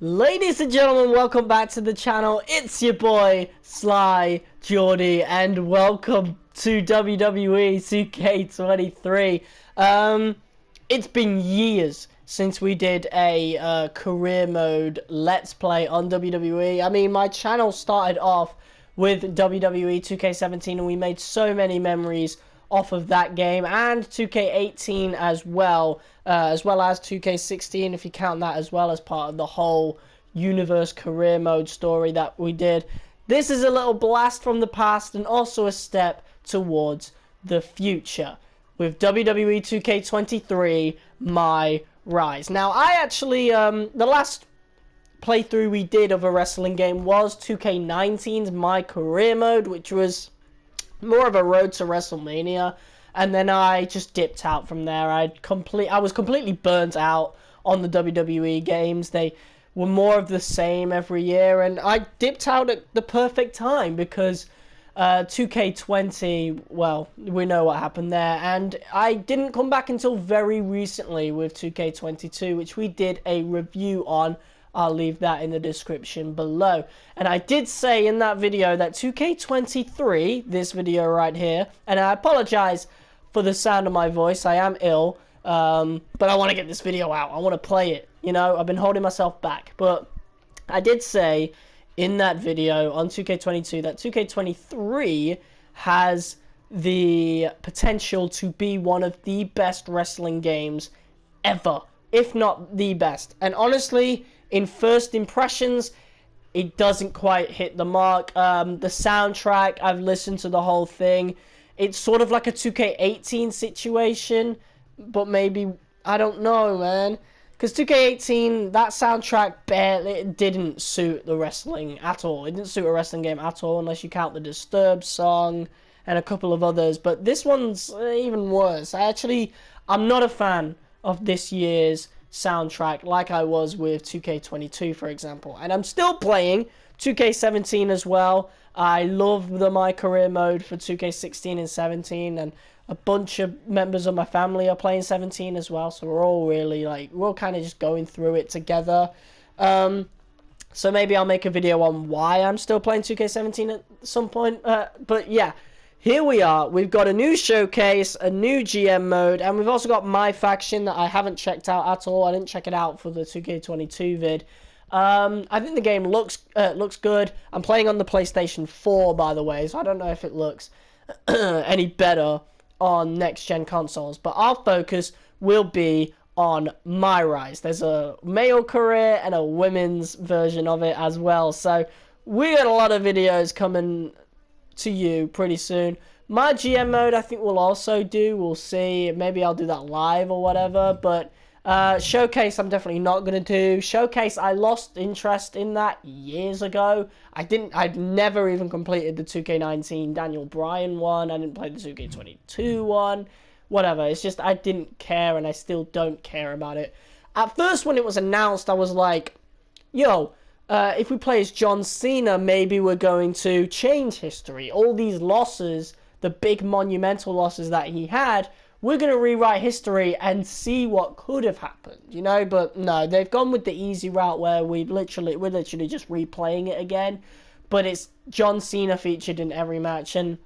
Ladies and gentlemen, welcome back to the channel. It's your boy, Sly Jordie, and welcome to WWE 2K23. It's been years since we did a career mode Let's Play on WWE. I mean, my channel started off with WWE 2K17, and we made so many memories off of that game, and 2K18 as well as 2K16, if you count that as well as part of the whole universe career mode story that we did. This is a little blast from the past and also a step towards the future with WWE 2K23 MyRISE. Now, I actually, the last playthrough we did of a wrestling game was 2K19's My Career Mode, which was more of a road to WrestleMania, and then I just dipped out from there. I was completely burnt out on the WWE games. They were more of the same every year, and I dipped out at the perfect time because 2K20, well, we know what happened there, and I didn't come back until very recently with 2K22, which we did a review on. I'll leave that in the description below. And I did say in that video that 2K23, this video right here, and I apologize for the sound of my voice, I am ill, but I want to get this video out. I want to play it, you know, I've been holding myself back. But I did say in that video on 2K22 that 2K23 has the potential to be one of the best wrestling games ever, if not the best. And honestly, in first impressions, it doesn't quite hit the mark. The soundtrack, I've listened to the whole thing. It's sort of like a 2K18 situation, but maybe, I don't know, man. Because 2K18, that soundtrack barely didn't suit the wrestling at all. It didn't suit a wrestling game at all, unless you count the Disturbed song and a couple of others. But this one's even worse. I'm not a fan of this year's soundtrack like I was with 2K22, for example. And I'm still playing 2K17 as well. I love the My Career Mode for 2K16 and 17, and a bunch of members of my family are playing 17 as well, so we're all really, we're all kind of just going through it together. So maybe I'll make a video on why I'm still playing 2K17 at some point, but yeah. Here we are, we've got a new showcase, a new GM mode, and we've also got My Faction that I haven't checked out at all. I didn't check it out for the 2K22 vid. I think the game looks good. I'm playing on the PlayStation 4, by the way, so I don't know if it looks any better on next-gen consoles. But our focus will be on MyRISE. There's a male career and a women's version of it as well. So we got a lot of videos coming to you pretty soon. My GM mode I think we'll also do. We'll see. Maybe I'll do that live or whatever. But showcase I'm definitely not going to do. Showcase, I lost interest in that years ago. I'd never even completed the 2K19 Daniel Bryan one. I didn't play the 2K22 one. Whatever. It's just I didn't care, and I still don't care about it. At first when it was announced, I was like, yo, if we play as John Cena, maybe we're going to change history. All these losses, the big monumental losses that he had, we're going to rewrite history and see what could have happened, you know? But no, they've gone with the easy route where we're literally just replaying it again. But it's John Cena featured in every match, and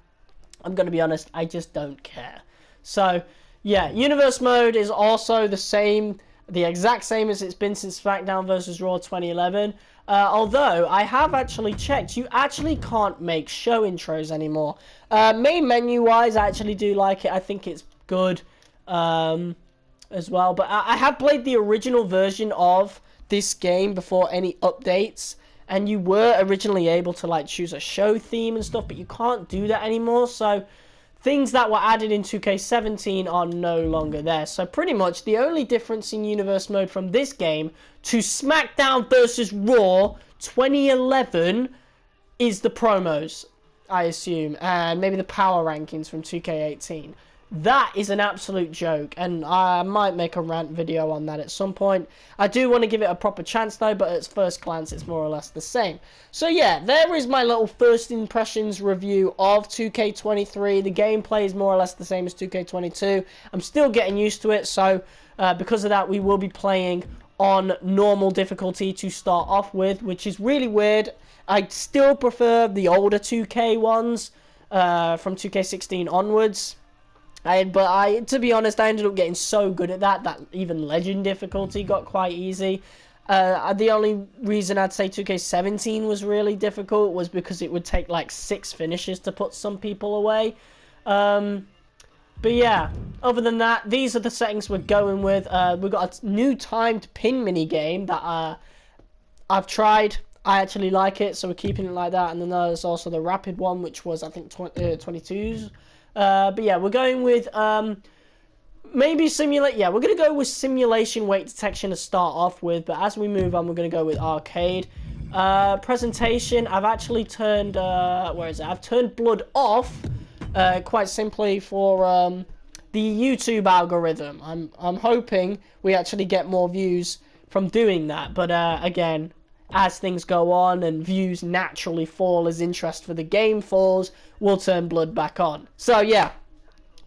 I'm going to be honest, I just don't care. So, yeah, Universe Mode is also the exact same as it's been since SmackDown vs. Raw 2011. Although, I have actually checked, you actually can't make show intros anymore. Main menu-wise, I actually do like it. I think it's good as well. But I have played the original version of this game before any updates. And you were originally able to, choose a show theme and stuff, but you can't do that anymore. So things that were added in 2K17 are no longer there. So pretty much the only difference in Universe Mode from this game to SmackDown vs. Raw 2011 is the promos, I assume, and maybe the power rankings from 2K18. That is an absolute joke, and I might make a rant video on that at some point. I do want to give it a proper chance though, but at first glance it's more or less the same. So yeah, there is my little first impressions review of 2K23. The gameplay is more or less the same as 2K22. I'm still getting used to it, so because of that we will be playing on normal difficulty to start off with, which is really weird. I still prefer the older 2K ones from 2K16 onwards. But to be honest, I ended up getting so good at that even legend difficulty got quite easy. The only reason I'd say 2K17 was really difficult was because it would take like 6 finishes to put some people away. But yeah, other than that, these are the settings we're going with. We've got a new timed pin mini game that I've tried. I actually like it, so we're keeping it like that. And then there's also the rapid one, which was I think 22s. But yeah, we're going with maybe simulate. Yeah, we're gonna go with simulation weight detection to start off with. But as we move on, we're gonna go with arcade. Presentation. I've actually turned where is it? I've turned blood off. Quite simply for the YouTube algorithm. I'm hoping we actually get more views from doing that. But again, as things go on and views naturally fall as interest for the game falls, we'll turn blood back on. So yeah,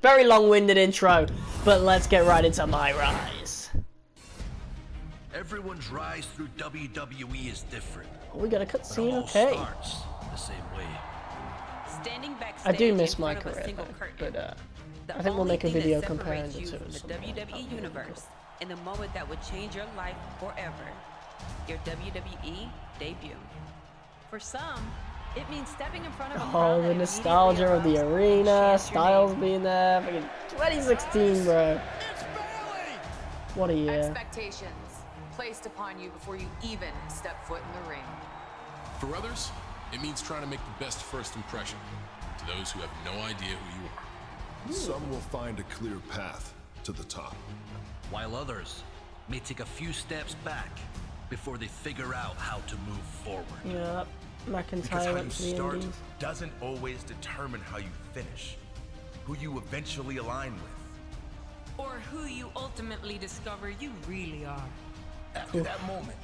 very long-winded intro, but let's get right into MyRISE. Everyone's rise through WWE is different. Oh, we got a cutscene, okay. Starts the same way. Standing I do backstage miss in my front of a career, single though, curtain. but The I think we'll only make a thing video that comparing separates the you two. from the WWE universe and the moment that would change your life forever. Your WWE debut. For some, it means stepping in front of a crowd Oh, that the nostalgia of the immediately arena, erupts and chants your Styles name. being there, fucking 2016, bro. What a year. Expectations placed upon you before you even step foot in the ring. For others, it means trying to make the best first impression to those who have no idea who you are. Some will find a clear path to the top, While others may take a few steps back before they figure out how to move forward. Yeah, Because McIntyre how you went to the start Indies. doesn't always determine how you finish, who you eventually align with. Or who you ultimately discover you really are. After that moment,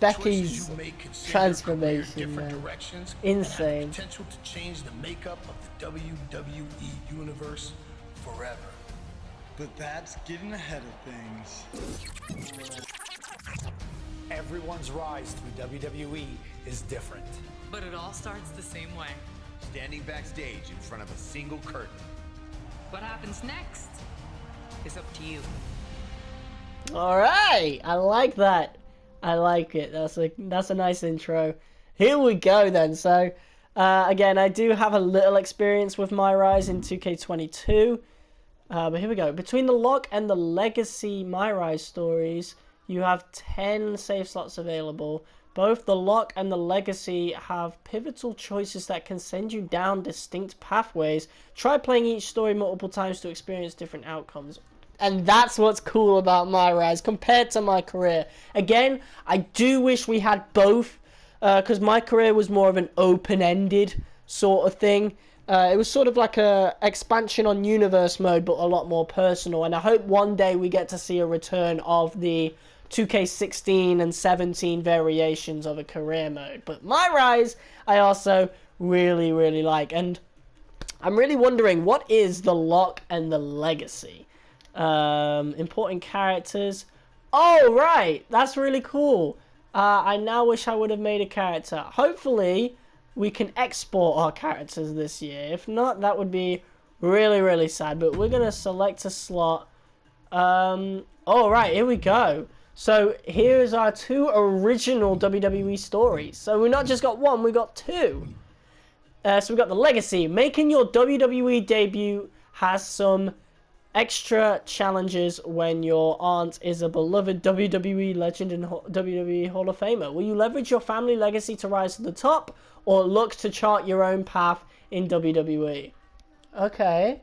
Becky's choices you make can send your career transformation, different man. directions, Insane. and have potential to change the makeup of the WWE universe forever. But that's getting ahead of things. Everyone's rise through WWE is different. But it all starts the same way. Standing backstage in front of a single curtain. What happens next is up to you. All right, I like that. I like it. That's a nice intro. Here we go then. So, again, I do have a little experience with MyRISE in 2K22. But here we go. Between the Lock and the Legacy MyRISE stories, you have 10 save slots available. Both the Lock and the Legacy have pivotal choices that can send you down distinct pathways. Try playing each story multiple times to experience different outcomes. And that's what's cool about MyRISE compared to my career. Again, I do wish we had both, because my career was more of an open-ended sort of thing. It was sort of like a expansion on universe mode, but a lot more personal. And I hope one day we get to see a return of the 2K16 and 17 variations of a career mode. But MyRISE, I also really, really like. And I'm really wondering, what is the Lock and the Legacy? Importing characters. Oh, right. That's really cool. I now wish I would have made a character. Hopefully, we can export our characters this year. If not, that would be really, really sad. But we're going to select a slot. Oh, right. Here we go. So, here's our 2 original WWE stories. So, we've not just got 1, we got 2. So, we've got the Legacy. Making your WWE debut has some extra challenges when your aunt is a beloved WWE legend and WWE Hall of Famer. Will you leverage your family legacy to rise to the top, or look to chart your own path in WWE? Okay.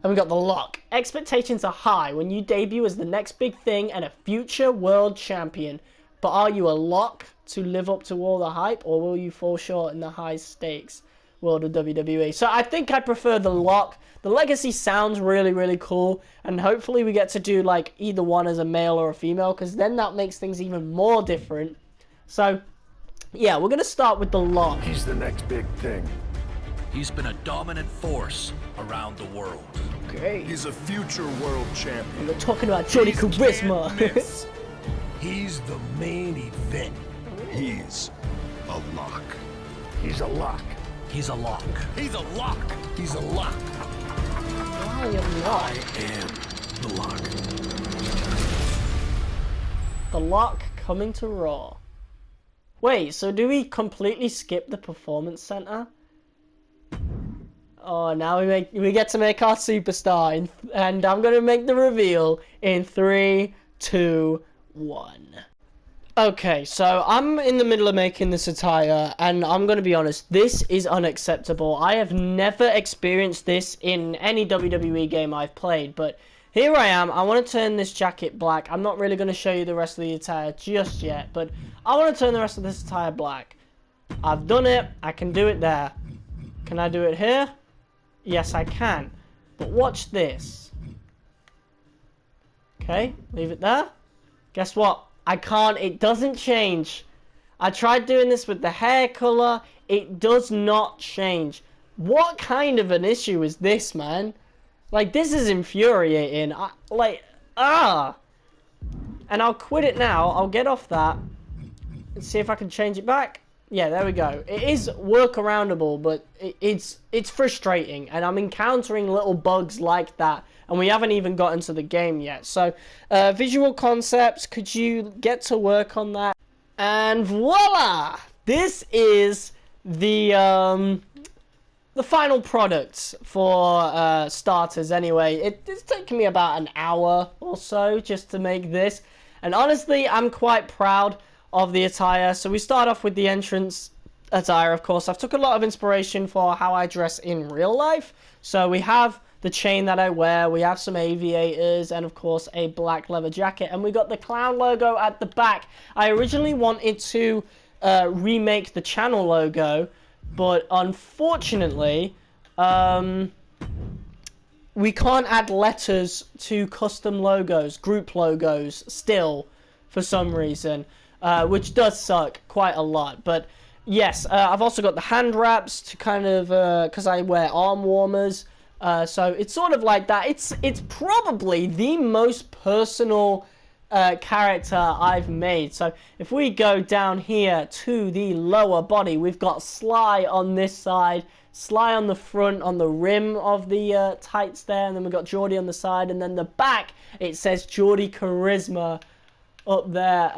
And we got the Lock. Expectations are high when you debut as the next big thing and a future world champion. But are you a lock to live up to all the hype, or will you fall short in the high stakes world of WWE? So I think I prefer the Lock. The Legacy sounds really, really cool, and hopefully we get to do like either one as a male or a female, because then that makes things even more different. So yeah, we're going to start with the Lock. he's the next big thing. He's been a dominant force around the world. Okay. He's a future world champion. We're talking about Jordie These Charisma. can't miss. He's the main event. He's a lock. He's a lock. He's a lock. He's a lock. He's a lock. I am not. I am the lock. The Lock coming to Raw. Wait, so do we completely skip the Performance Center? Oh, now we get to make our superstar, and I'm gonna make the reveal in 3, 2, 1. Okay, so I'm in the middle of making this attire, and I'm gonna be honest, this is unacceptable. I have never experienced this in any WWE game I've played, but here I am. I want to turn this jacket black. I'm not really going to show you the rest of the attire just yet, but I want to turn the rest of this attire black. I've done it. I can do it there. Can I do it here? Yes, I can. But watch this. Okay, leave it there. Guess what? I can't. It doesn't change. I tried doing this with the hair color. It does not change. What kind of an issue is this, man? Like, this is infuriating. And I'll quit it now. I'll get off that and see if I can change it back. Yeah, there we go. It is workaroundable, but it's frustrating. And I'm encountering little bugs like that. And we haven't even gotten to the game yet. So, visual concepts, could you get to work on that? And voila! This is the final product for starters anyway. It's taken me about an hour or so just to make this. And honestly, I'm quite proud of the attire. So we start off with the entrance attire, of course. I've took a lot of inspiration for how I dress in real life. So we have the chain that I wear, we have some aviators, and of course a black leather jacket. And we got the clown logo at the back. I originally wanted to remake the channel logo, but unfortunately, we can't add letters to custom logos, group logos, still, for some reason, which does suck quite a lot. But yes, I've also got the hand wraps to kind of, because I wear arm warmers, so it's sort of like that. It's probably the most personal character I've made. So if we go down here to the lower body, we've got Sly on this side, Sly on the front on the rim of the tights there, and then we've got Jordie on the side, and then the back it says Jordie Charisma up there.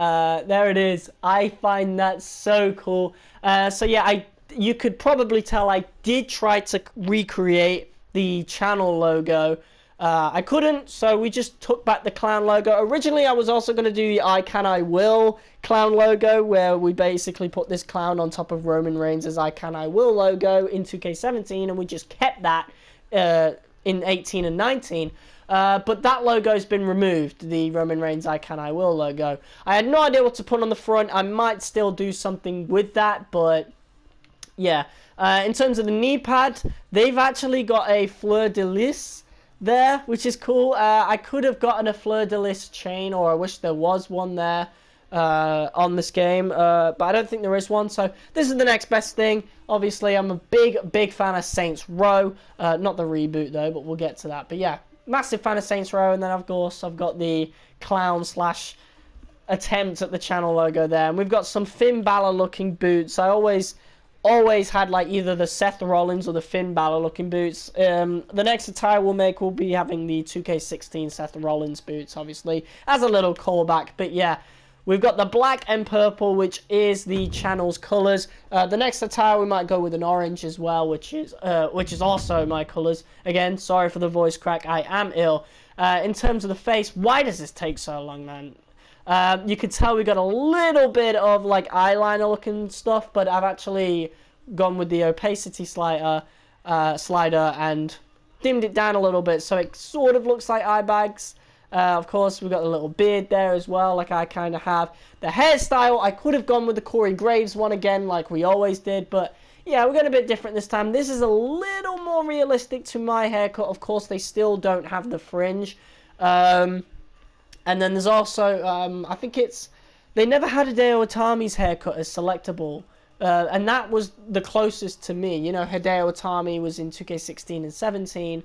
There it is. I find that so cool. So yeah, you could probably tell I did try to recreate the channel logo. I couldn't, so we just took back the clown logo. Originally, I was also going to do the I Can I Will clown logo, where we basically put this clown on top of Roman Reigns' I Can I Will logo in 2K17, and we just kept that in 18 and 19. But that logo's been removed, the Roman Reigns I Can I Will logo. I had no idea what to put on the front. I might still do something with that, but yeah. In terms of the knee pad, they've actually got a fleur-de-lis there, which is cool. I could have gotten a fleur-de-lis chain, or I wish there was one there on this game, but I don't think there is one, so this is the next best thing. Obviously, I'm a big fan of Saints Row, not the reboot though, but we'll get to that. But yeah, massive fan of Saints Row, and then of course I've got the clown slash attempt at the channel logo there, and we've got some Finn Balor looking boots. I always had like either the Seth Rollins or the Finn Balor looking boots. The next attire we'll make will be having the 2K16 Seth Rollins boots, obviously, as a little callback. But yeah, we've got the black and purple, which is the channel's colours. The next attire we might go with an orange as well, which is also my colours. Again, sorry for the voice crack, I am ill. In terms of the face, why does this take so long, man? You can tell we got a little bit of like eyeliner looking stuff, but I've actually gone with the opacity slider and dimmed it down a little bit, so it sort of looks like eye bags. Of course, we've got a little beard there as well, like I kind of have. The hairstyle, I could have gone with the Corey Graves one again, like we always did, but yeah, we're going a bit different this time. This is a little more realistic to my haircut. Of course, they still don't have the fringe. And then there's also, I think they never had Hideo Itami's haircut as selectable. And that was the closest to me. You know, Hideo Itami was in 2K16 and 17.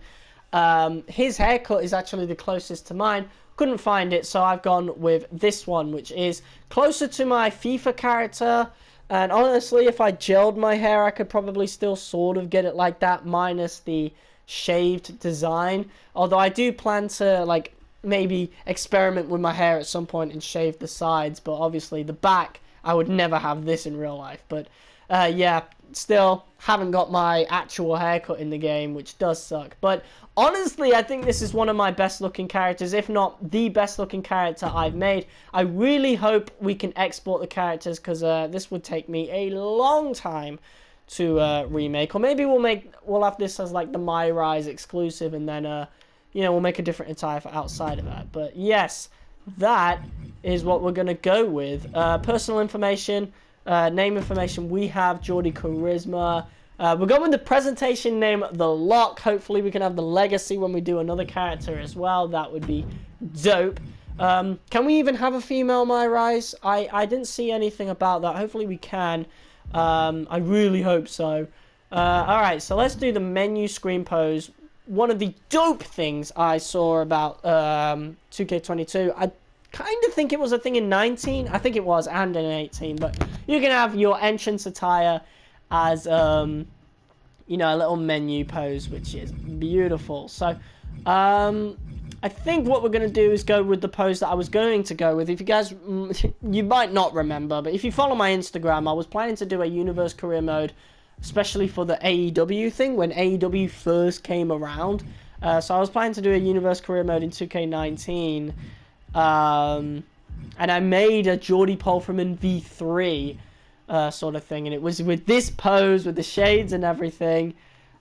His haircut is actually the closest to mine. couldn't find it, so I've gone with this one, which is closer to my FIFA character. And honestly, if I gelled my hair, I could probably still sort of get it like that, minus the shaved design. Although I do plan to, like, maybe experiment with my hair at some point and shave the sides. But obviously, the back, I would never have this in real life. But, yeah, still haven't got my actual haircut in the game, which does suck. But honestly, I think this is one of my best looking characters, if not the best looking character I've made. I really hope we can export the characters, because this would take me a long time to remake. Or maybe we'll have this as like the MyRISE exclusive, and then you know, we'll make a different attire for outside of that. But yes, that is what we're gonna go with. Personal information, name information, we have Jordie Charisma. We're going with the presentation name, The Lock. Hopefully we can have the legacy when we do another character as well. That would be dope. Can we even have a female MyRISE? I didn't see anything about that. Hopefully we can. I really hope so. Alright, so let's do the menu screen pose. One of the dope things I saw about 2K22, I kind of think it was a thing in 19. I think it was, and in 18. But you can have your entrance attire as you know, a little menu pose, which is beautiful. So I think what we're going to do is go with the pose that I was going to go with. If you guys, you might not remember, but if you follow my Instagram, I was planning to do a universe career mode, especially for the AEW thing, when AEW first came around. So I was planning to do a universe career mode in 2K19, and I made a Jordie Polferman V3 sort of thing, and it was with this pose, with the shades and everything.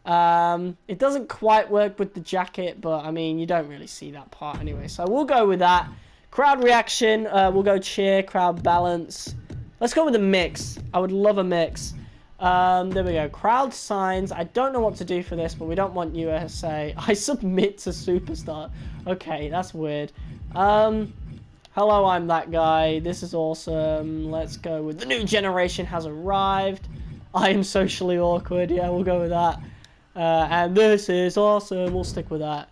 It doesn't quite work with the jacket, but I mean, you don't really see that part anyway, so we'll go with that. Crowd reaction, we'll go cheer, crowd balance. Let's go with a mix. I would love a mix. There we go. Crowd signs. I don't know what to do for this, but we don't want USA. I submit to Superstar. Okay, that's weird. Hello, I'm that guy. This is awesome. Let's go with the new generation has arrived. I am socially awkward. Yeah, we'll go with that. And this is awesome. We'll stick with that.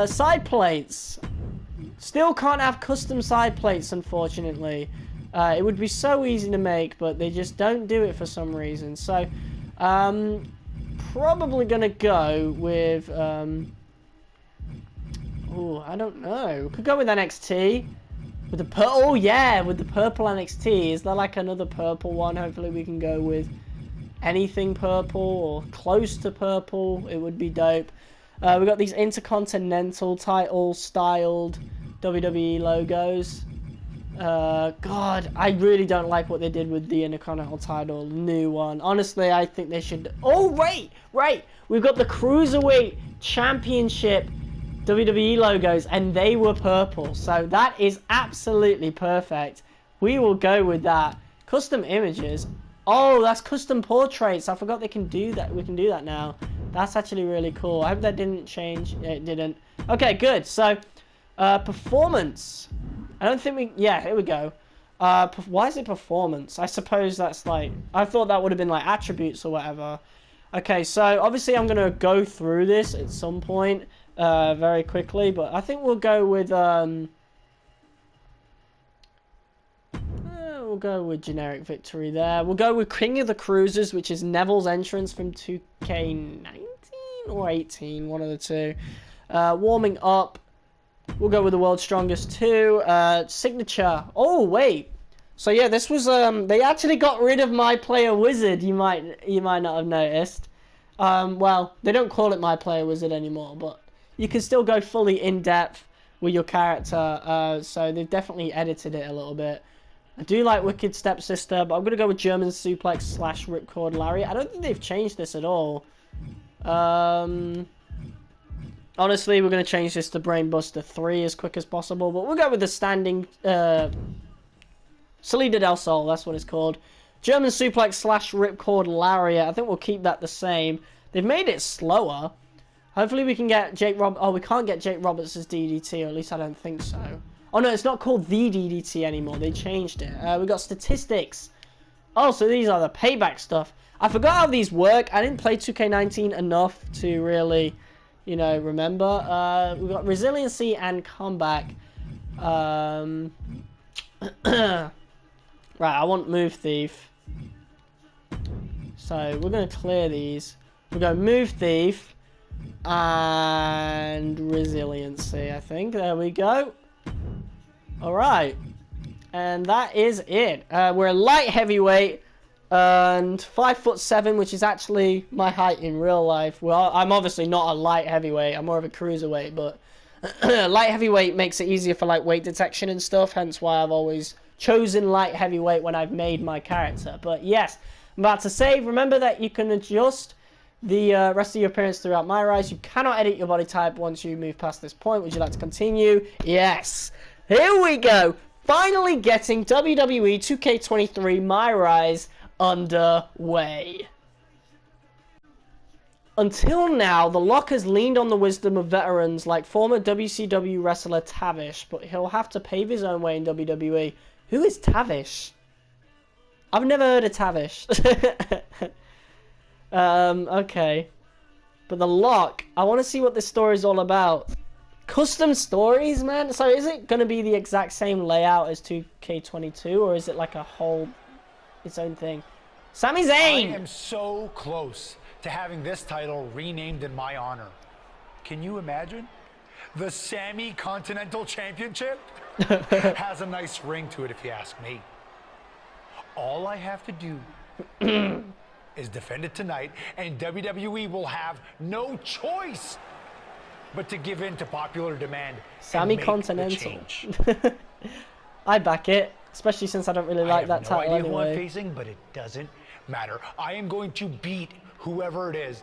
Side plates. Still can't have custom side plates, unfortunately. It would be so easy to make, but they just don't do it for some reason. So, probably gonna go with, oh, I don't know. Could go with NXT. With the oh yeah, with the purple NXT. Is there like another purple one? Hopefully we can go with anything purple or close to purple. It would be dope. We got these Intercontinental title styled WWE logos. God, I really don't like what they did with the Intercontinental title, new one. Honestly, I think they should... Oh, right! We've got the Cruiserweight Championship WWE logos, and they were purple. So that is absolutely perfect. We will go with that. Custom images. Oh, that's custom portraits. I forgot they can do that. We can do that now. That's actually really cool. I hope that didn't change. It didn't. Okay, good. So, performance. I don't think we... Yeah, here we go. Why is it performance? I suppose that's like... I thought that would have been like attributes or whatever. Okay, so obviously I'm going to go through this at some point very quickly. But I think we'll go with... we'll go with generic victory there. We'll go with King of the Cruisers, which is Neville's entrance from 2K19 or 18, one of the two. Warming up. We'll go with the World's Strongest 2. Signature. Oh, wait. So, yeah, this was... they actually got rid of My Player Wizard, you might not have noticed. Well, they don't call it My Player Wizard anymore, but you can still go fully in-depth with your character. So, they've definitely edited it a little bit. I do like Wicked Stepsister, but I'm going to go with German Suplex / Ripcord Lariat. I don't think they've changed this at all. Honestly, we're going to change this to Brainbuster 3 as quick as possible. But we'll go with the standing... Salida del Sol, that's what it's called. German Suplex / Ripcord Lariat. I think we'll keep that the same. They've made it slower. Hopefully we can get Jake Roberts... Oh, we can't get Jake Roberts as DDT, or at least I don't think so. Oh, no, it's not called the DDT anymore. They changed it. We got statistics. Oh, so these are the payback stuff. I forgot how these work. I didn't play 2K19 enough to really you know, remember. We've got resiliency and comeback. Right, I want move thief. So we're going to clear these. We're going move thief and resiliency, I think. There we go. Alright. And that is it. We're a light heavyweight and 5'7", which is actually my height in real life. Well, I'm obviously not a light heavyweight. I'm more of a cruiserweight, but light heavyweight makes it easier for like weight detection and stuff. Hence why I've always chosen light heavyweight when I've made my character. But yes, I'm about to say, remember that you can adjust the rest of your appearance throughout MyRISE. You cannot edit your body type once you move past this point. Would you like to continue? Yes. Here we go. Finally getting WWE 2K23 MyRISE underway. Until now, The Lock has leaned on the wisdom of veterans like former WCW wrestler Tavish, but he'll have to pave his own way in WWE. Who is Tavish? I've never heard of Tavish. Okay. But The Lock, I want to see what this story is all about. Custom stories, man? So is it going to be the exact same layout as 2K22, or is it like a whole, its own thing? Sami Zayn! I am so close to having this title renamed in my honor. Can you imagine? The Sami Continental Championship has a nice ring to it, if you ask me. All I have to do is defend it tonight, and WWE will have no choice but to give in to popular demand. Sami Continental. I back it, especially since I don't really like that title anyway. Who I'm facing, but it doesn't matter. I am going to beat whoever it is,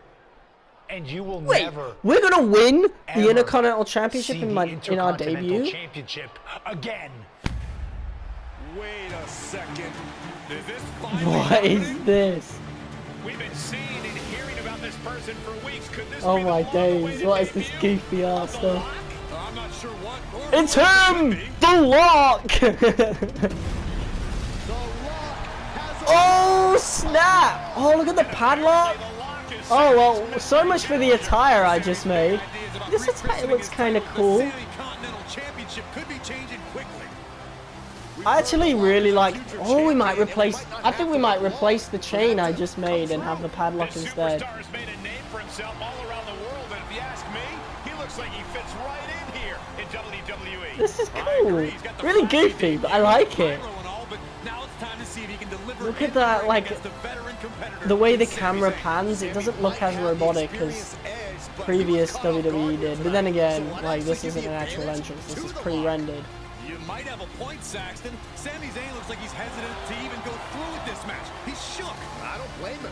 and you will never. We're gonna win the Intercontinental Championship in our debut. Championship again. Wait a second. Is this What is this? We've been seeing and hearing about this person for weeks. Could this Oh my days, what is this goofy ass stuff? I'm not sure what. It's him! The Lock! Oh snap! Oh, look at the padlock! Oh well, so much for the attire I just made. This attire looks kind of cool. I actually really like. Oh, we might replace. I think we might replace the chain I just made and have the padlock instead. This is cool. Really goofy, but I like it. Look at that, like the way the camera pans. It doesn't look as robotic as previous WWE did. But then again, like this isn't an actual entrance. This is pre-rendered. You might have a point, Saxton. Sami Zayn looks like he's hesitant to even go through with this match. He's shook. I don't blame him.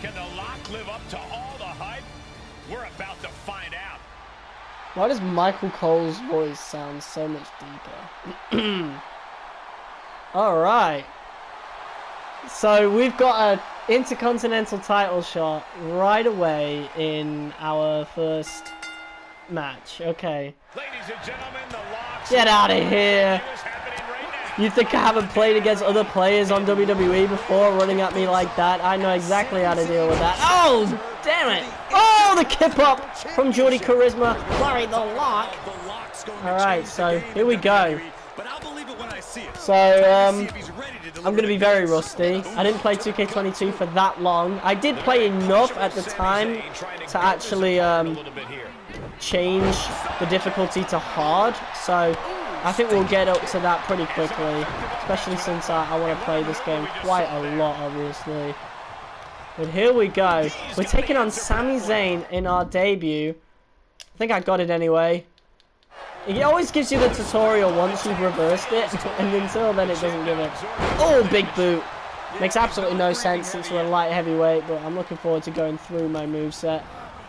Can the Lock live up to all the hype? We're about to find out. Why does Michael Cole's voice sound so much deeper? Alright. So we've got an Intercontinental title shot right away in our first match. Okay. Ladies and gentlemen, the Lock. Get out of here. You think I haven't played against other players on WWE before running at me like that? I know exactly how to deal with that. Oh, damn it. Oh, the kip up from Jordie Charisma. Larry the Lock. Alright, so here we go. So, I'm going to be very rusty. I didn't play 2K22 for that long. I did play enough at the time to actually change the difficulty to hard. So, I think we'll get up to that pretty quickly. Especially since I want to play this game quite a lot, obviously. But here we go. We're taking on Sami Zayn in our debut. I think I got it anyway. It always gives you the tutorial once you've reversed it, and until then it doesn't give it. Oh, big boot. Makes absolutely no sense since we're a light heavyweight, but I'm looking forward to going through my moveset.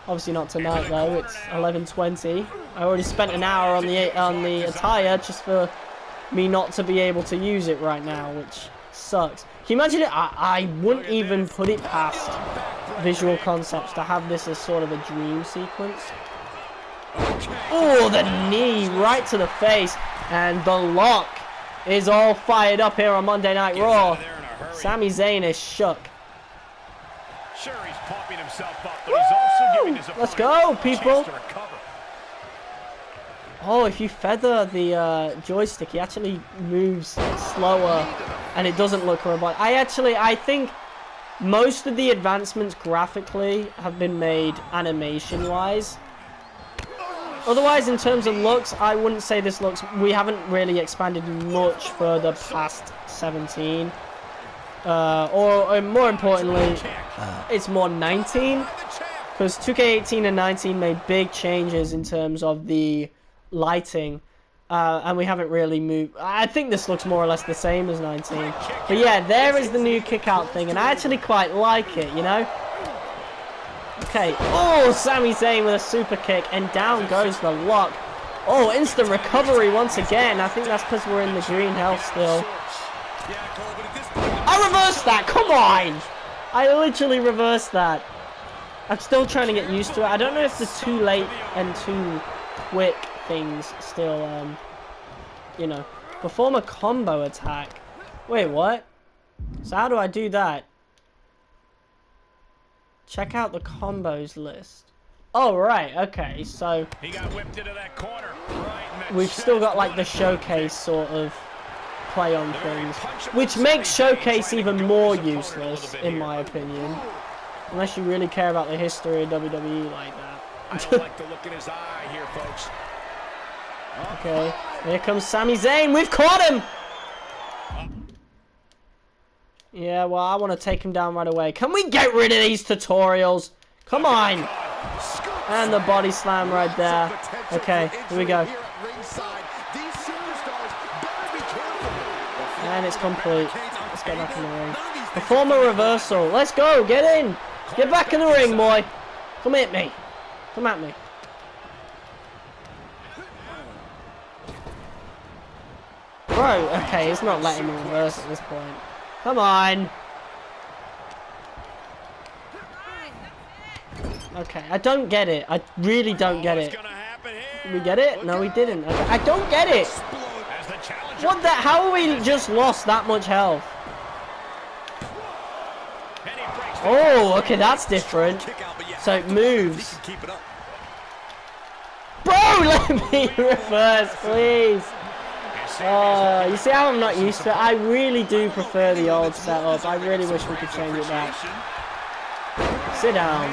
Obviously not tonight though, it's 11:20. I already spent an hour on the attire just for me not to be able to use it right now, which sucks. Can you imagine it? I wouldn't even put it past Visual Concepts to have this as sort of a dream sequence. Oh, the knee right to the face, and the Lock is all fired up here on Monday Night Raw. Sami Zayn is shook. Sure, he's pumping himself up, but he's also giving his Let's go, people. chance to recover. Oh, if you feather the joystick, he actually moves slower, and it doesn't look robotic. I think most of the advancements graphically have been made animation-wise. Otherwise, in terms of looks, I wouldn't say this looks... We haven't really expanded much further past 17. Or more importantly, it's more 19. Because 2K18 and 19 made big changes in terms of the lighting. And we haven't really moved... I think this looks more or less the same as 19. But yeah, there is the new kick-out thing. And I actually quite like it, you know? Okay. Oh, Sami Zayn with a super kick. And down goes the lock. Oh, instant recovery once again. I think that's because we're in the green health still. I reversed that! Come on! I literally reversed that. I'm still trying to get used to it. I don't know if the too late and too quick things still, you know. Perform a combo attack. Wait, what? So how do I do that? Check out the combos list. Oh, right, okay, so... He got whipped into that corner. Right, we've still got, like, the showcase sort of play on things. Which makes showcase even more useless, in my opinion. Unless you really care about the history of WWE like that. I don't like the look in his eye here, folks. Okay, here comes Sami Zayn. We've caught him! Yeah, well, I want to take him down right away. Can we get rid of these tutorials? Come on! And the body slam right there. Okay, here we go. And it's complete. Let's get back in the ring. Perform a reversal. Let's go, get in! Get back in the ring, boy! Come at me. Come at me. Bro, okay, it's not letting me reverse at this point. Come on. Okay, I don't get it. I really don't get it. Did we get it? No, we didn't. Okay, I don't get it. What the? How have we just lost that much health? Oh, okay, that's different. So it moves. Bro, let me reverse, please. You see how I'm not used to it? I really do prefer the old setup. I really wish we could change it back. Sit down.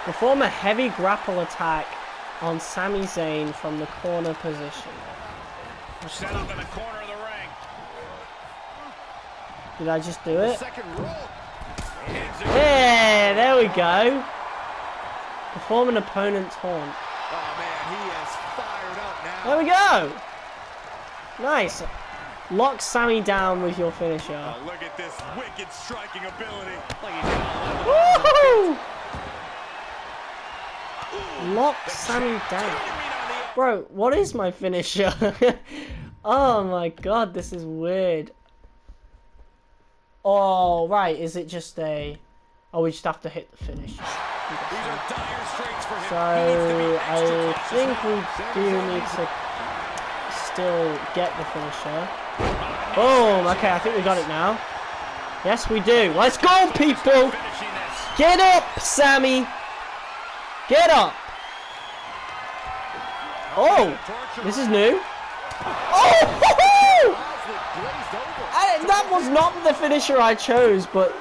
Perform a heavy grapple attack on Sami Zayn from the corner position. Set up in the corner of the ring. Did I just do it? Yeah, there we go. Perform an opponent's taunt. Oh man, he is fired up now. There we go. Nice. Lock Sami down with your finisher. Oh, look at this wicked striking ability. Woohoo! Lock Sami down. Bro, what is my finisher? Oh my god, this is weird. Oh, right, is it just a... Oh, we just have to hit the finish. So, I think we do need to still get the finisher. Boom! Okay, I think we got it now. Yes, we do. Let's go, people! Get up, Sami! Get up! Oh! This is new. Oh! That was not the finisher I chose, but...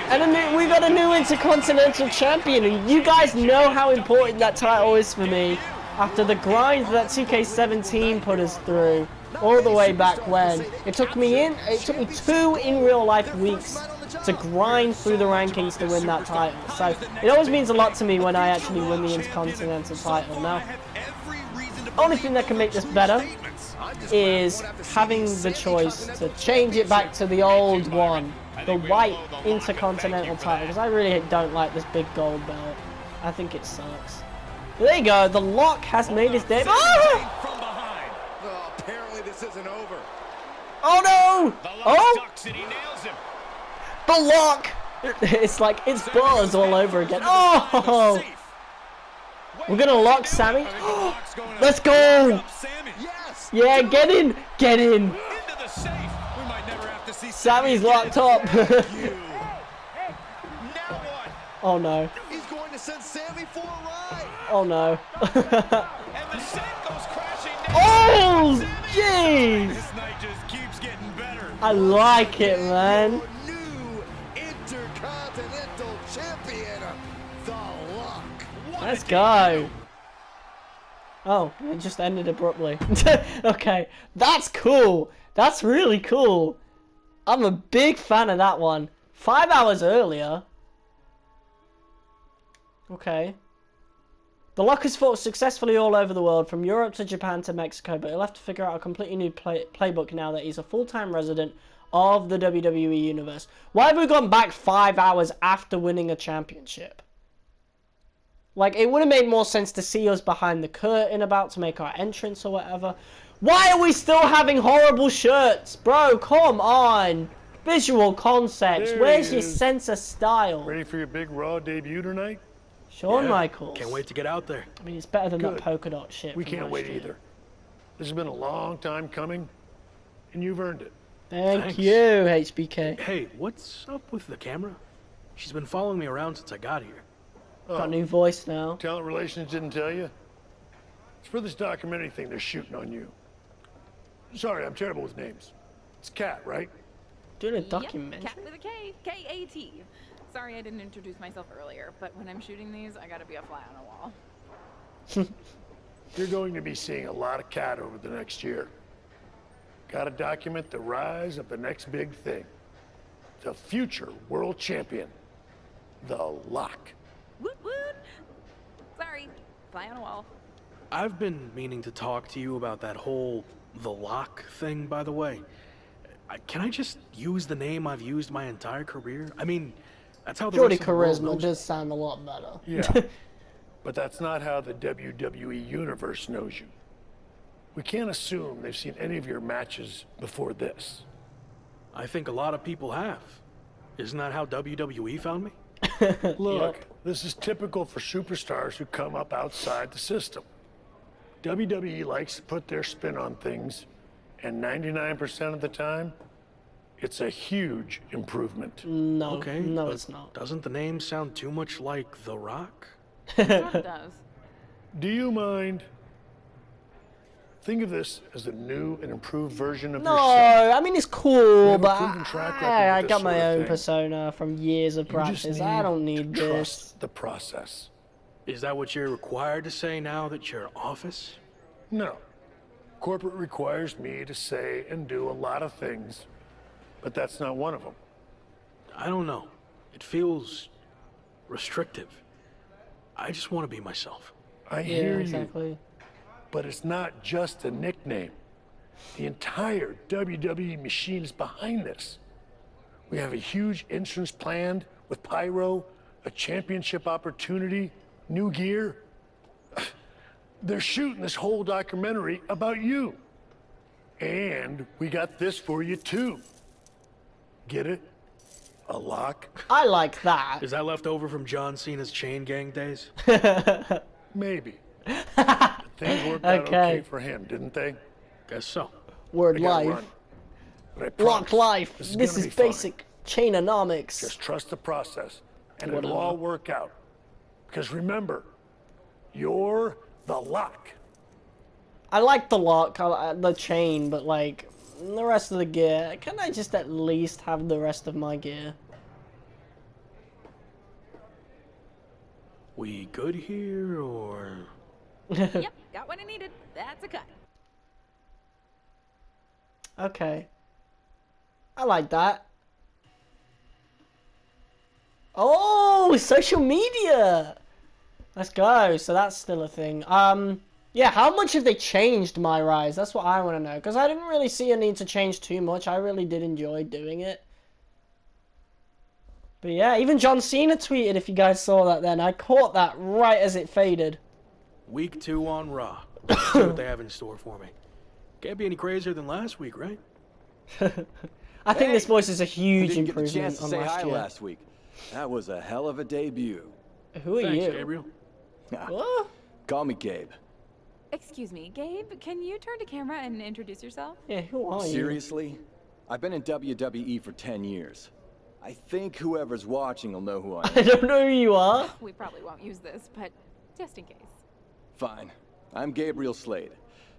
And we got a new Intercontinental Champion, and you guys know how important that title is for me. After the grind that 2K17 put us through, all the way back when. It took me 2 in real life weeks to grind through the rankings to win that title. So it always means a lot to me when I actually win the Intercontinental title. Now, the only thing that can make this better is having the choice to change it back to the old one, the white Intercontinental title, because I really don't like this big gold belt. I think it sucks. There you go, the lock has made his debut. Oh, apparently this isn't over. Oh no! Oh! The lock! It's like, it's Buzz all over again. Oh! We're gonna lock Sami. Let's go! Yeah, get in! Get in! Sami's locked up. Oh no. He's going to send Sammy for a ride. Oh no. And the set goes crashing down. Oh, jeez. This night just keeps getting better. I like it, man. Your new Intercontinental Champion, The Lock. Let's go. Oh, it just ended abruptly. Okay, that's cool. That's really cool. I'm a big fan of that one. 5 hours earlier. Okay. The Lock has fought successfully all over the world, from Europe to Japan to Mexico, but he'll have to figure out a completely new playbook now that he's a full-time resident of the WWE Universe. Why have we gone back 5 hours after winning a championship? Like, it would have made more sense to see us behind the curtain about to make our entrance or whatever. Why are we still having horrible shirts? Bro, come on. Visual concepts. Where's your sense of style? Ready for your big Raw debut tonight? Shawn Michaels. Can't wait to get out there. I mean, it's better than that polka dot shit. We can't wait either. This has been a long time coming, and you've earned it. Thank you, HBK. Hey, what's up with the camera? She's been following me around since I got here. Got a new voice now. Talent Relations didn't tell you? It's for this documentary thing they're shooting on you. Sorry, I'm terrible with names. It's Kat, right? Doing a documentary? Kat with a K. K-A-T. Sorry I didn't introduce myself earlier, but when I'm shooting these, I gotta be a fly on a wall. You're going to be seeing a lot of Kat over the next year. Gotta document the rise of the next big thing. The future world champion. The Lock. Woot woot! Sorry, fly on a wall. I've been meaning to talk to you about that whole The Lock thing, by the way. Can I just use the name I've used my entire career? I mean, that's how the Jordie rest of the world Charisma knows. does sound a lot better. Yeah, but that's not how the WWE Universe knows you. We can't assume they've seen any of your matches before this. I think a lot of people have. Isn't that how WWE found me? Look, this is typical for superstars who come up outside the system. WWE likes to put their spin on things, and 99% of the time, it's a huge improvement. No, Okay, no, but it's not. Doesn't the name sound too much like The Rock? It does. Do you mind? Think of this as a new and improved version of No, yourself. I mean, it's We cool, have a but proven track record I with got this my sort of own thing. persona from years of You just practice. need I don't need to this. trust the process. Is that what you're required to say now that you're office? No. Corporate requires me to say and do a lot of things, but that's not one of them. I don't know. It feels restrictive. I just want to be myself. I hear exactly. you, but it's not just a nickname. The entire WWE machine is behind this. We have a huge entrance planned with pyro, a championship opportunity, new gear. They're shooting this whole documentary about you. And we got this for you too. Get it? A lock? I like that. Is that left over from John Cena's chain gang days? Maybe. But things worked out Okay. okay for him, didn't they? Guess so. Word I gotta life. run. But I Lock promise, life. This This gonna is be fine. basic chainomics. Just trust the process, and Whatever. it'll all work out. Because remember, you're the Lock. I like the lock, the chain, but like the rest of the gear. Can I just at least have the rest of my gear? We good here, or...? Yep, got what I needed. That's a cut. Okay. I like that. Oh, social media! Let's go. So that's still a thing. Yeah, how much have they changed MyRISE? That's what I want to know. Because I didn't really see a need to change too much. I really did enjoy doing it. But yeah, even John Cena tweeted, if you guys saw that then. I caught that right as it faded. Week 2 on Raw. Let's see what they have in store for me. Can't be any crazier than last week, right? I think this voice is a huge didn't get the improvement chance to on say last hi year. last week. That was a hell of a debut. Who are Thanks, you? Gabriel. What? Call me Gabe. Excuse me, Gabe, can you turn to camera and introduce yourself? Yeah, who are you? Seriously? I've been in WWE for 10 years. I think whoever's watching will know who I am. I don't know who you are. We probably won't use this, but just in case. Fine. I'm Gabriel Slade.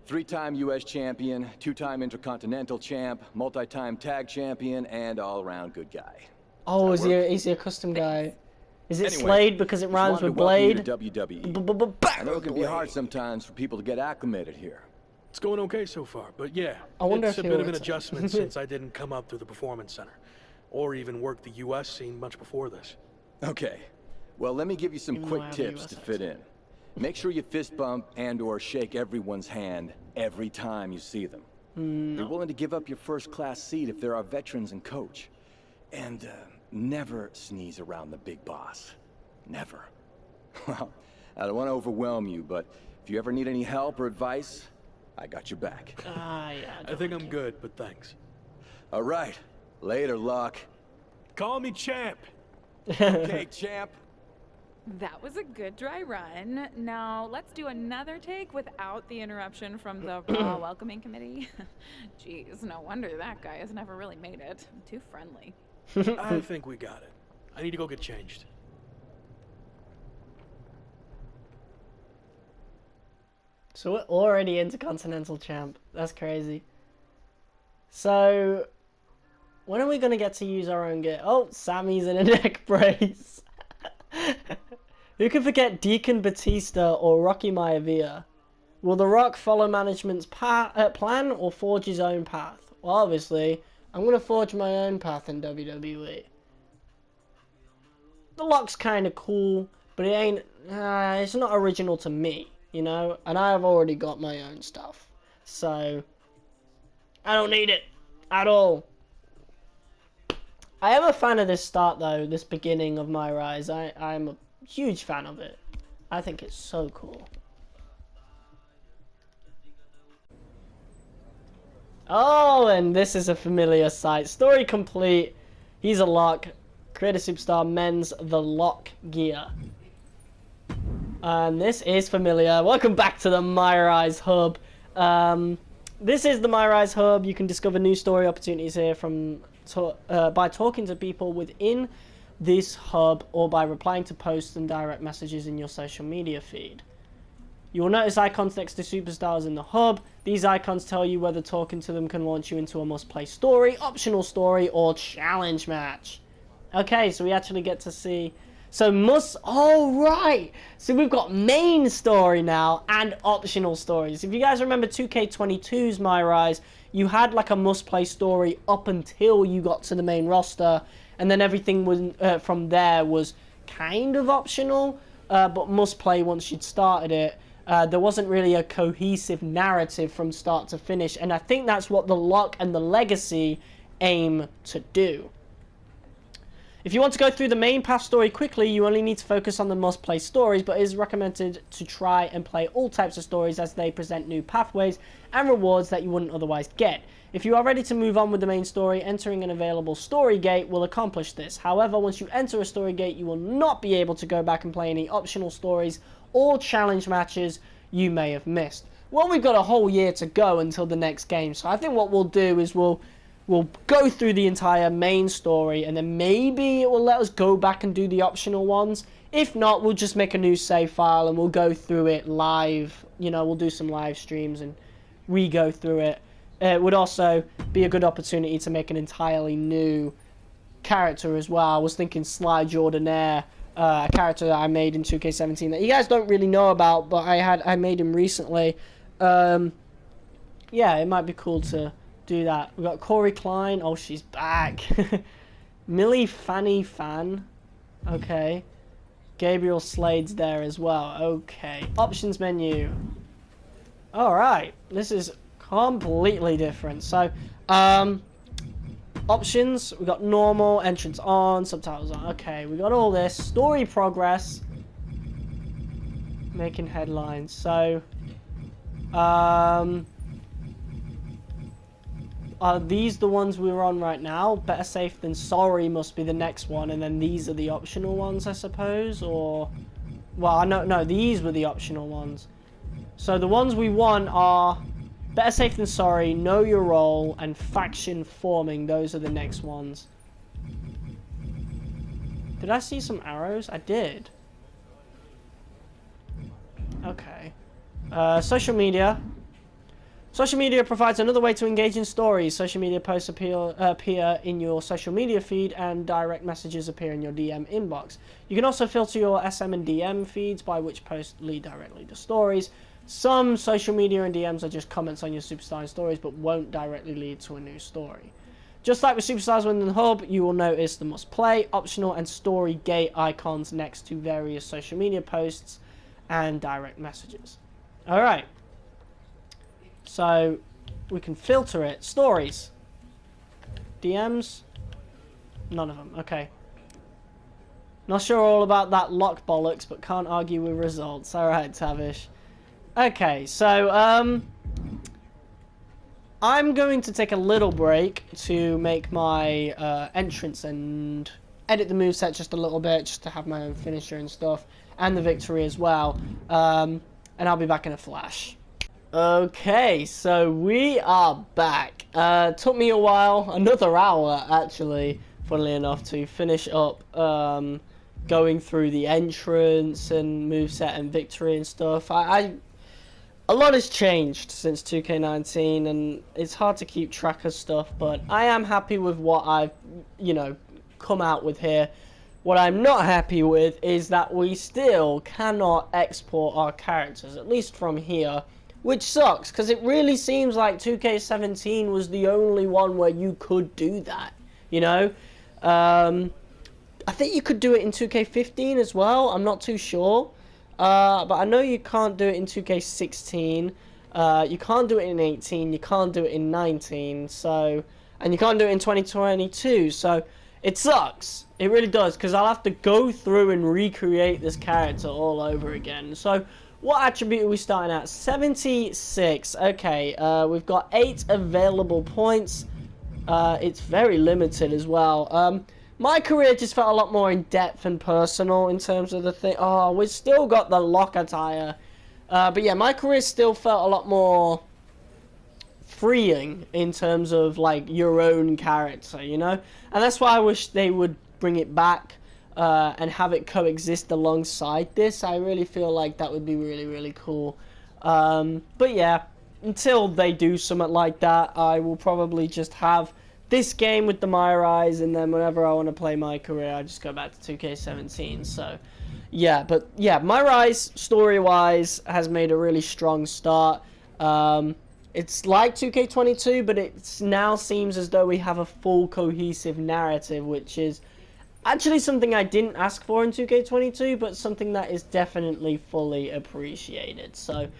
3-time U.S. champion, 2-time Intercontinental champ, multi-time tag champion, and all-around good guy. Oh, is he a custom guy? Is it Anyway, Slade because it rhymes with Blade? WWE. I know it can be hard sometimes for people to get acclimated here. It's going okay so far, but yeah, I wonder it's if a he bit of an would- adjustment since I didn't come up through the Performance Center, or even work the U.S. scene much before this. Okay. Well, let me give you some Even though I quick have a tips US to fit in. Make sure you fist bump and/or shake everyone's hand every time you see them. Be willing to give up your first-class seat if there are veterans and coach. And never sneeze around the big boss. Never. Well, I don't want to overwhelm you, but if you ever need any help or advice, I got your back. Yeah, I think I'm good, but thanks. All right. Later, Luck. Call me champ. Okay, champ. That was a good dry run. Now let's do another take without the interruption from the Raw welcoming committee. Jeez, no wonder that guy has never really made it. Too friendly. I think we got it. I need to go get changed. So we're already Intercontinental champ. That's crazy. So, when are we going to get to use our own gear? Oh, Sammy's in a neck brace. Who can forget Deacon Batista or Rocky Maivia? Will The Rock follow management's plan or forge his own path? Well, obviously, I'm going to forge my own path in WWE. The Rock's kind of cool, but it ain't... it's not original to me, you know? And I've already got my own stuff. So, I don't need it at all. I am a fan of this start, though, this beginning of MyRISE. I'm a huge fan of it. I think it's so cool. Oh, and this is a familiar sight. Story complete. He's a Lock. Create a Superstar men's The Lock gear. And this is familiar. Welcome back to the MyRISE Hub. This is the MyRISE Hub. You can discover new story opportunities here from by talking to people within this hub or by replying to posts and direct messages in your social media feed. You will notice icons next to superstars in the hub. These icons tell you whether talking to them can launch you into a must-play story, optional story, or challenge match. Okay, so we actually get to see... So oh right! So we've got main story now and optional stories. If you guys remember 2K22's MyRISE, you had like a must-play story up until you got to the main roster, and then everything was from there was kind of optional, but must-play once you'd started it. There wasn't really a cohesive narrative from start to finish, and I think that's what the Lock and the Legacy aim to do. If you want to go through the main path story quickly, you only need to focus on the must-play stories, but it is recommended to try and play all types of stories as they present new pathways and rewards that you wouldn't otherwise get. If you are ready to move on with the main story, entering an available story gate will accomplish this. However, once you enter a story gate, you will not be able to go back and play any optional stories or challenge matches you may have missed. Well, we've got a whole year to go until the next game, so I think what we'll do is we'll go through the entire main story, and then maybe it will let us go back and do the optional ones. If not, we'll just make a new save file and we'll go through it live. You know, we'll do some live streams and re-go through it. It would also be a good opportunity to make an entirely new character as well. I was thinking Sly Jordanaire, a character that I made in 2K17 that you guys don't really know about, but I made him recently. Yeah, it might be cool to do that. We've got Corey Klein. Oh, she's back. Millie Fanny Fan. Okay. Gabriel Slade's there as well. Okay. Options menu. Alright. This is completely different. So, options. We've got normal, entrance on, subtitles on. Okay, we got all this. Story progress. Making headlines. So, are these the ones we're on right now? Better safe than sorry must be the next one, and then these are the optional ones, I suppose? Or, well, no, these were the optional ones. So the ones we want are better safe than sorry, know your role, and faction forming. Those are the next ones. Did I see some arrows? I did. Okay. Social media. Social media provides another way to engage in stories. Social media posts appear in your social media feed, and direct messages appear in your DM inbox. You can also filter your SM and DM feeds by which posts lead directly to stories. Some social media and DMs are just comments on your superstar and stories, but won't directly lead to a new story. Just like with Superstars within the hub, you will notice the must play, optional, and story gate icons next to various social media posts and direct messages. Alright. So we can filter it. Stories. DMs. None of them. Okay. Not sure all about that lock bollocks, but can't argue with results. Alright, Tavish. Okay, so I'm going to take a little break to make my entrance and edit the moveset just a little bit, just to have my own finisher and stuff, and the victory as well. And I'll be back in a flash. Okay, so we are back. Took me a while, another hour actually, funnily enough, to finish up going through the entrance and moveset and victory and stuff. A lot has changed since 2K19, and it's hard to keep track of stuff, but I am happy with what I've, come out with here. What I'm not happy with is that we still cannot export our characters, at least from here, which sucks, because it really seems like 2K17 was the only one where you could do that, I think you could do it in 2K15 as well, I'm not too sure. But I know you can't do it in 2K16, you can't do it in 18, you can't do it in 19, and you can't do it in 2022, so it sucks. It really does, because I'll have to go through and recreate this character all over again. So, what attribute are we starting at? 76, okay, we've got 8 available points, it's very limited as well. My career just felt a lot more in depth and personal in terms of the thing. Oh, we've still got the lock attire. But yeah, my career still felt a lot more freeing in terms of, like, your own character, And that's why I wish they would bring it back and have it coexist alongside this. I really feel like that would be really, really cool. But yeah, until they do something like that, I will probably just have this game with the MyRISE, and then whenever I want to play my career, I just go back to 2K17. So, yeah, but yeah, MyRISE, story-wise, has made a really strong start. It's like 2K22, but it now seems as though we have a full cohesive narrative, which is actually something I didn't ask for in 2K22, but something that is definitely fully appreciated. So,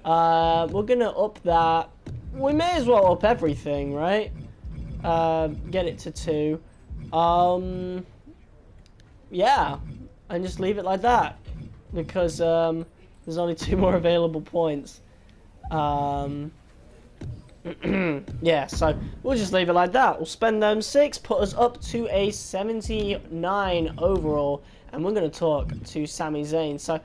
we're gonna up that. We may as well up everything, right? Get it to 2. Yeah, and just leave it like that, because there's only 2 more available points. Yeah, so we'll just leave it like that. We'll spend them 6, put us up to a 79 overall, and we're going to talk to Sami Zayn. So,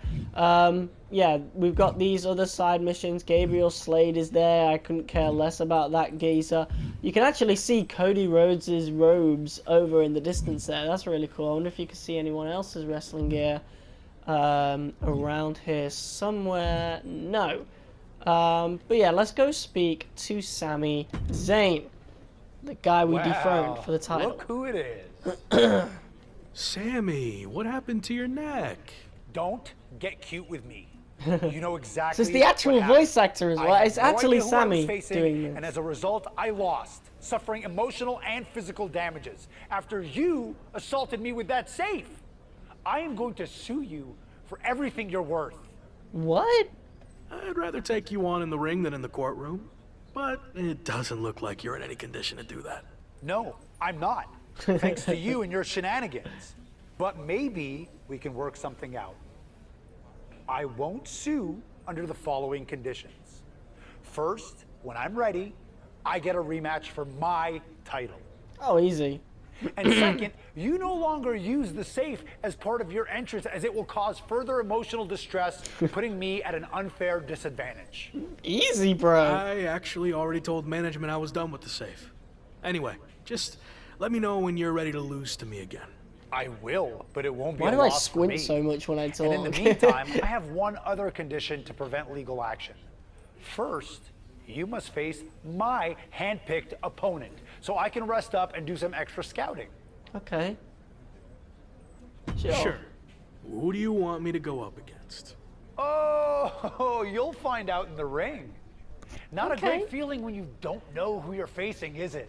yeah, we've got these other side missions. Gabriel Slade is there. I couldn't care less about that geezer. You can actually see Cody Rhodes' robes over in the distance there. That's really cool. I wonder if you can see anyone else's wrestling gear around here somewhere. No. But yeah, let's go speak to Sami Zayn, the guy we dethroned for the title. Look who it is. Sammy, what happened to your neck? Don't get cute with me. You know exactly. So it's the actual voice actor as well. It's actually Sammy doing this. And as a result, I lost, suffering emotional and physical damages after you assaulted me with that safe. I am going to sue you for everything you're worth. What? I'd rather take you on in the ring than in the courtroom, but it doesn't look like you're in any condition to do that. No, I'm not. Thanks to you and your shenanigans. But maybe we can work something out. I won't sue under the following conditions. First, when I'm ready, I get a rematch for my title. Oh, easy. And second, you no longer use the safe as part of your entrance, as it will cause further emotional distress, putting me at an unfair disadvantage. Easy, bro. I actually already told management I was done with the safe. Anyway, just let me know when you're ready to lose to me again. I will, but it won't be Why a do I loss for me. squint so much when I talk? And in the meantime, I have one other condition to prevent legal action. First, you must face my hand-picked opponent, so I can rest up and do some extra scouting. Okay. Sure. Who do you want me to go up against? Oh, you'll find out in the ring. Not a Okay. great feeling when you don't know who you're facing, is it?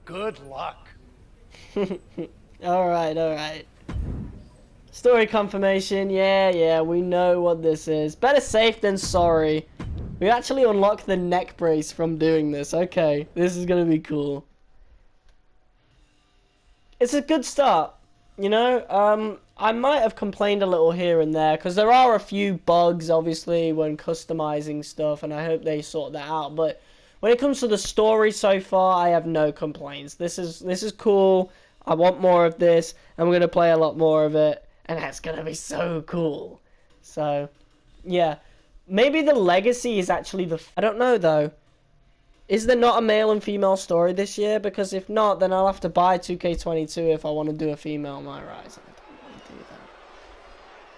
Good luck. Alright. Story confirmation. Yeah, we know what this is. Better safe than sorry. We actually unlocked the neck brace from doing this. Okay, this is gonna be cool. It's a good start. You know, I might have complained a little here and there, because there are a few bugs, obviously, when customizing stuff, and I hope they sort that out. But when it comes to the story so far, I have no complaints. This is cool. I want more of this. I'm going to play a lot more of it, and that's going to be so cool. So, yeah. Maybe the legacy is actually the... I don't know, though. Is there not a male and female story this year? Because if not, then I'll have to buy 2K22 if I want to do a female MyRISE.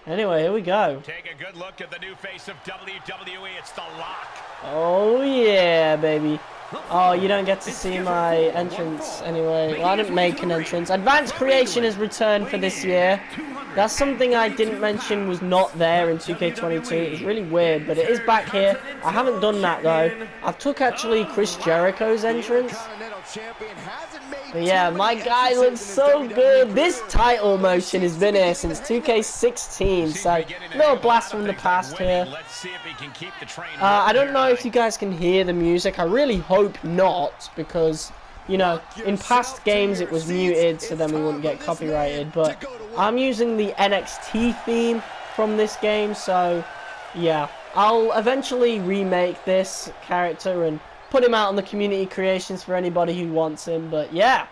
Anyway, here we go. Take a good look at the new face of WWE. It's The Lock. Oh, yeah, baby. Oh, you don't get to see my entrance anyway. Well, I didn't make an entrance. Advanced Creation has returned for this year. That's something I didn't mention was not there in 2K22. It was really weird, but it is back here. I haven't done that, though. I took, actually, Chris Jericho's entrance. But yeah, my guy looks so good. This title motion has been here since 2K16, so a little blast from the past here. I don't know if you guys can hear the music. I really hope not, because, you know, in past games it was muted, so then we wouldn't get copyrighted. But I'm using the NXT theme from this game, so yeah. I'll eventually remake this character and put him out on the community creations for anybody who wants him. But yeah,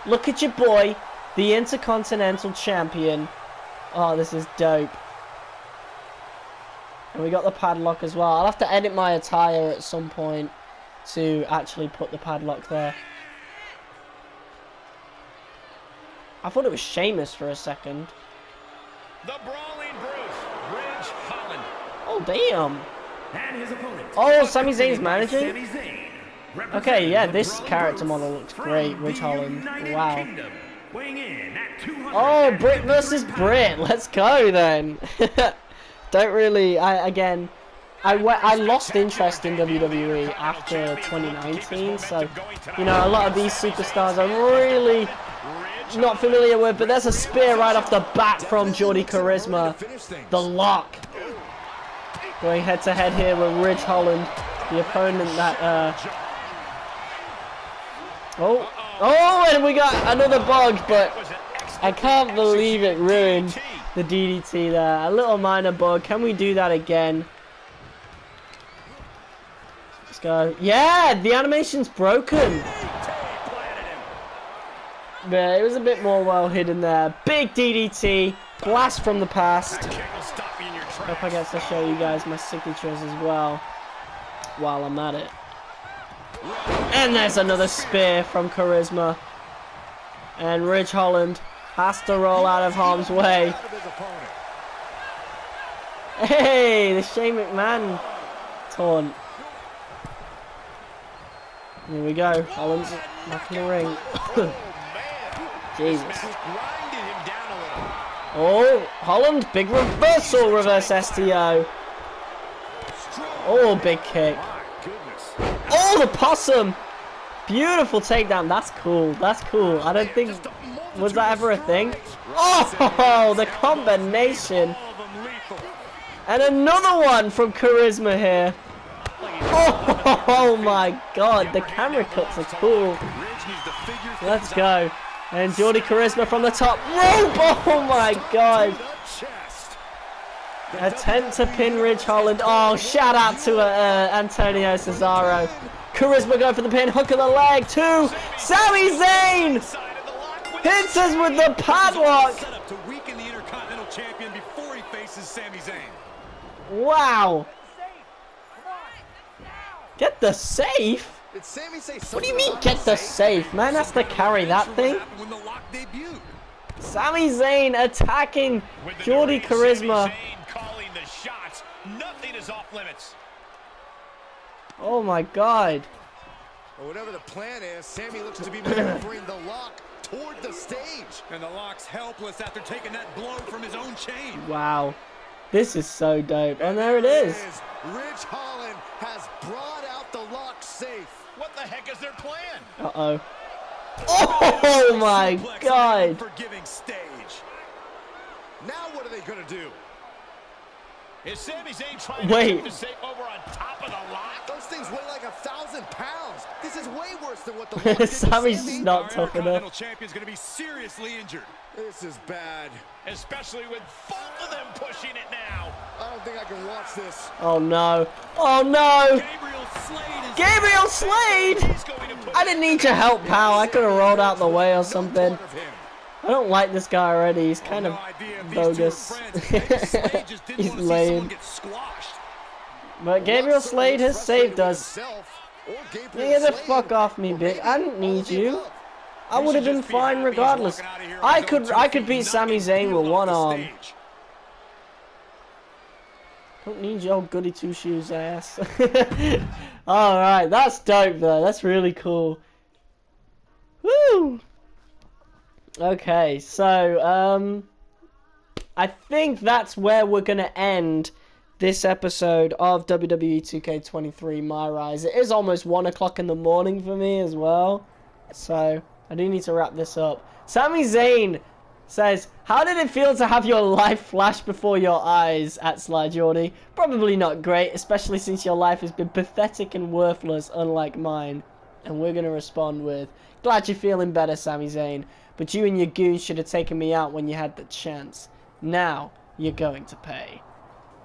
look at your boy, the Intercontinental Champion. Oh, this is dope. And we got the padlock as well. I'll have to edit my attire at some point to actually put the padlock there. I thought it was Sheamus for a second. The Brawling Bruce, Ridge Holland. Oh, damn. And his opponent. Oh, Sami Zayn's managing? Okay, yeah, this character model looks great, Ridge Holland. Wow. Oh, Britt versus Britt. Let's go, then. Don't really... I lost interest in WWE after 2019, so, you know, a lot of these superstars I'm really not familiar with, but there's a spear right off the bat from Jordie Charisma. The Lock. Going head-to-head here with Ridge Holland, the opponent that, Oh, and we got another bug, but I can't believe it ruined the DDT there. A little minor bug. Can we do that again? Let's go. Yeah, the animation's broken. Yeah, it was a bit more well hidden there. Big DDT. Blast from the past. Hope I get to show you guys my signatures as well while I'm at it. And there's another spear from Charisma. And Ridge Holland has to roll out of harm's way. Hey, the Shane McMahon taunt. Here we go. Holland's back in the ring. Jesus. Oh, Holland, big reversal, reverse STO. Oh, big kick. Oh, the possum. Beautiful takedown. That's cool. That's cool. I don't think... Was that ever a thing? Oh, the combination. And another one from Charisma here. Oh my god. The camera cuts are cool. Let's go. And Jordie Charisma from the top rope. Oh my god. Attempt to pin Ridge Holland. Oh, shout out to Antonio Cesaro. Charisma going for the pin. Hook of the leg to Sami Zayn. Hits us with the padlock. To weaken the Intercontinental Champion before he faces Sami Zayn. Wow. Get the safe? Did Sami say something? What do you mean get the safe? Man has to carry that thing. When the Lock debuted. Sami Zayn attacking Jordie Charisma. Sami Zayn calling the shots. Nothing is off limits. Oh my God. Well, whatever the plan is, Sami looks to be maneuvering the Lock toward the stage. And the Lock's helpless after taking that blow from his own chain. Wow. This is so dope. And there it is. Ridge Holland has brought out the Lock safe. What the heck is their plan? Uh-oh. Oh my God. Unforgiving stage. Now what are they going to do? Is Sami Zayn trying Wait. to keep the safe over on top of the Lock? Those things weigh like 1,000 pounds. This is way worse than what the Lock did to Sami's Sami. not Our tough enough. Intercontinental Champion's going to be seriously injured. This is bad. Especially with both of them pushing it now. I don't think I can watch this. Oh no. Oh no. Gabriel Slade! I didn't need your help, pal. I could have rolled out the way or something. I don't like this guy already. He's kind of bogus. He's lame. But Gabriel Slade has saved us. Get the fuck off me, bitch. I didn't need you. I would have been fine regardless. I could beat Sami Zayn with one arm. Don't need your goody two shoes ass. Alright, that's dope though. That's really cool. Woo! Okay, so I think that's where we're gonna end this episode of WWE 2K23 MyRISE. It is almost 1 o'clock in the morning for me as well, so I do need to wrap this up. Sami Zayn says, how did it feel to have your life flash before your eyes at Sly Jordie? Probably not great, especially since your life has been pathetic and worthless, unlike mine. And we're going to respond with, glad you're feeling better, Sami Zayn, but you and your goons should have taken me out when you had the chance. Now, you're going to pay.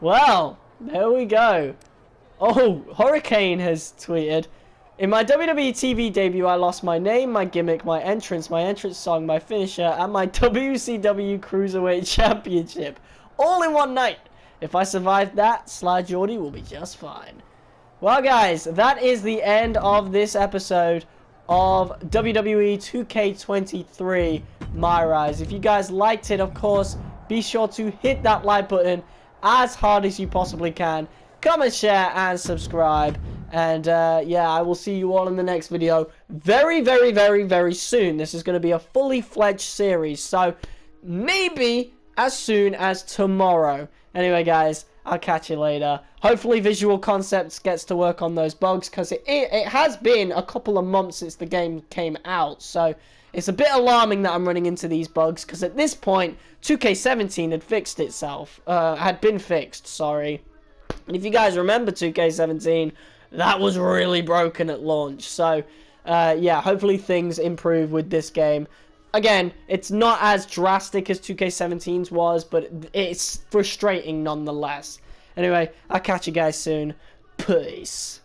Well, there we go. Oh, Hurricane has tweeted, in my WWE TV debut, I lost my name, my gimmick, my entrance song, my finisher, and my WCW Cruiserweight Championship. All in one night. If I survive that, Sly Jordie will be just fine. Well, guys, that is the end of this episode of WWE 2K23 MyRISE. If you guys liked it, of course, be sure to hit that like button as hard as you possibly can. Comment, share, and subscribe. And yeah, I will see you all in the next video very, very, very, very soon. This is going to be a fully fledged series, so maybe as soon as tomorrow. Anyway, guys, I'll catch you later. Hopefully Visual Concepts gets to work on those bugs, because it has been a couple of months since the game came out, so it's a bit alarming that I'm running into these bugs, because at this point 2K17 had fixed itself, had been fixed, sorry. And if you guys remember 2K17, that was really broken at launch. So, yeah, hopefully things improve with this game. Again, it's not as drastic as 2K17's was, but it's frustrating nonetheless. Anyway, I'll catch you guys soon. Peace.